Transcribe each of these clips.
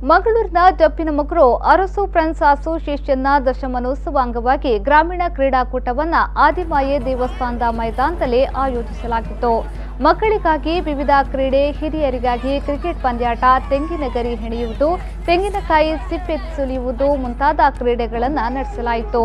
ಮಂಗಳೂರಿನ ಡಬ್ಬಿನಮೊಗರು ಅರಸು ಫ್ರೆಂಡ್ಸ್ ಅಸೋಸಿಯೇಷನ್ನ ದಶಮಾನೋತ್ಸವ ಅಂಗವಾಗಿ ಗ್ರಾಮೀಣ ಕ್ರೀಡಾಕೂಟವನ್ನು ಆದಿಮಾಯೆ ದೇವಸ್ಥಾನದ ಮೈದಾನದಲ್ಲಿ ಆಯೋಜಿಸಲಾಗಿತ್ತು. ಮಕ್ಕಳಿಗಾಗಿ ವಿವಿಧ ಕ್ರೀಡೆ, ಹಿರಿಯರಿಗಾಗಿ ಕ್ರಿಕೆಟ್ ಪಂದ್ಯಾಟ, ತೆಂಗಿನ ಗರಿ ಹೆಣೆಯುವುದು, ತೆಂಗಿನಕಾಯಿ ಸಿಪ್ಪೆ ಸುಲಿಯುವುದು ಮುಂತಾದ ಕ್ರೀಡೆಗಳನ್ನು ನಡೆಸಲಾಯಿತು.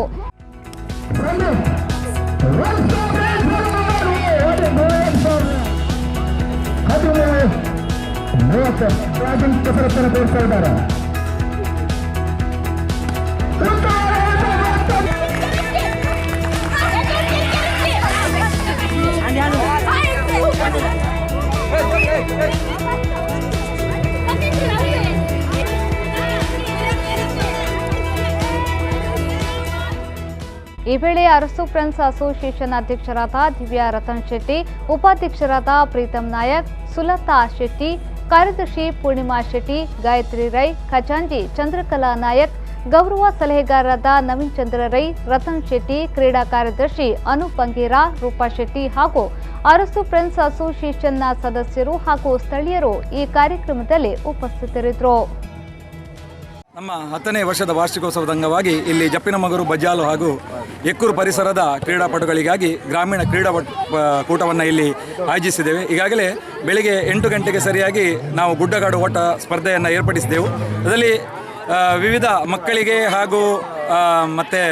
ಈ ವೇಳೆ ಅರಸು ಫ್ರೆಂಡ್ಸ್ ಅಸೋಸಿಯೇಷನ್ ಅಧ್ಯಕ್ಷರಾದ ದಿವ್ಯಾ ರತನ್ ಶೆಟ್ಟಿ, ಉಪಾಧ್ಯಕ್ಷರಾದ ಪ್ರೀತಮ್ ನಾಯಕ್, ಸುಲತಾ ಶೆಟ್ಟಿ, ಕಾರ್ಯದರ್ಶಿ ಪೂರ್ಣಿಮಾ ಶೆಟ್ಟಿ, ಗಾಯತ್ರಿ ರೈ, ಖಜಾಂಜಿ ಚಂದ್ರಕಲಾ ನಾಯಕ್, ಗೌರವ ಸಲಹೆಗಾರರಾದ ನವೀನ್ ಚಂದ್ರ ರೈ, ರತನ್ ಶೆಟ್ಟಿ, ಕ್ರೀಡಾ ಕಾರ್ಯದರ್ಶಿ ಅನೂಪ್ ಬಂಗೇರಾ, ರೂಪಾ ಶೆಟ್ಟಿ ಹಾಗೂ ಅರಸು ಫ್ರೆಂಡ್ಸ್ ಅಸೋಸಿಯೇಷನ್ನ ಸದಸ್ಯರು ಹಾಗೂ ಸ್ಥಳೀಯರು ಈ ಕಾರ್ಯಕ್ರಮದಲ್ಲಿ ಉಪಸ್ಥಿತರಿದ್ದರು. ನಮ್ಮ 10ನೇ ವರ್ಷದ ವಾರ್ಷಿಕೋತ್ಸವದ ಅಂಗವಾಗಿ ಇಲ್ಲಿ ಜಪ್ಪಿನಮೊಗರು, ಬಜ್ಜಾಲು ಹಾಗೂ ಎಕ್ಕೂರು ಪರಿಸರದ ಕ್ರೀಡಾಪಟುಗಳಿಗಾಗಿ ಗ್ರಾಮೀಣ ಕೂಟವನ್ನು ಇಲ್ಲಿ ಆಯೋಜಿಸಿದ್ದೇವೆ. ಈಗಾಗಲೇ ಬೆಳಿಗ್ಗೆ 8 ಗಂಟೆಗೆ ಸರಿಯಾಗಿ ನಾವು ಗುಡ್ಡಗಾಡು ಓಟ ಸ್ಪರ್ಧೆಯನ್ನು ಏರ್ಪಡಿಸಿದೆವು. ಅದರಲ್ಲಿ ವಿವಿಧ ಮಕ್ಕಳಿಗೆ ಹಾಗೂ ಮತ್ತು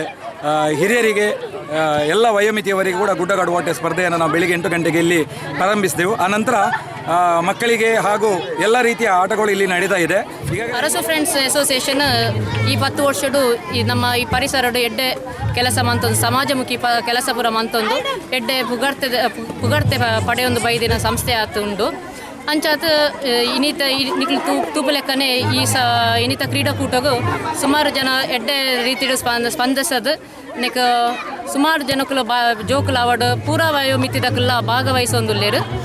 ಹಿರಿಯರಿಗೆ ಎಲ್ಲ ವಯೋಮಿತಿಯವರಿಗೆ ಕೂಡ ಗುಡ್ಡಗಾಡು ಓಟ ಸ್ಪರ್ಧೆಯನ್ನು ನಾವು ಬೆಳಿಗ್ಗೆ 8 ಗಂಟೆಗೆ ಇಲ್ಲಿ ಪ್ರಾರಂಭಿಸಿದೆವು. ಆನಂತರ ಮಕ್ಕಳಿಗೆ ಹಾಗೂ ಎಲ್ಲ ರೀತಿಯ ಆಟಗಳು ಇಲ್ಲಿ ನಡೀತಾ ಇದೆ. ಅರಸು ಫ್ರೆಂಡ್ಸ್ ಅಸೋಸಿಯೇಷನ್ ಈ 10 ವರ್ಷಡು ನಮ್ಮ ಈ ಪರಿಸರಡು ಎಡ್ಡೆ ಕೆಲಸ ಮಂತೊಂದು ಸಮಾಜಮುಖಿ ಕೆಲಸ ಪೂರ ಮಂತೊಂದು ಎಡ್ಡೆ ಪುಗಡ್ತೆ ಪಡೆಯೊಂದು ಬೈದಿನ ಸಂಸ್ಥೆ ಆತುಂಡು. ಅಂಚಾತ್ ಇನ್ನಿತ ನಿಕ್ಲು ತೂಪು ಲೆಕ್ಕನೆ ಇನ್ನಿತ ಕ್ರೀಡಾಕೂಟಗೂ ಸುಮಾರು ಜನ ಎಡ್ಡೆ ರೀತಿಯ ಸ್ಪಂದಿಸದು ನೆಕ್ ಸುಮಾರು ಜನಕ್ಕೂ ಜೋಕುಲು ಅವಾರ್ಡ್ ಪೂರಾ ವಯೋಮಿತಿದಕ್ಕೆಲ್ಲ ಭಾಗವಹಿಸೊಂದುಲ್ಲೇರು.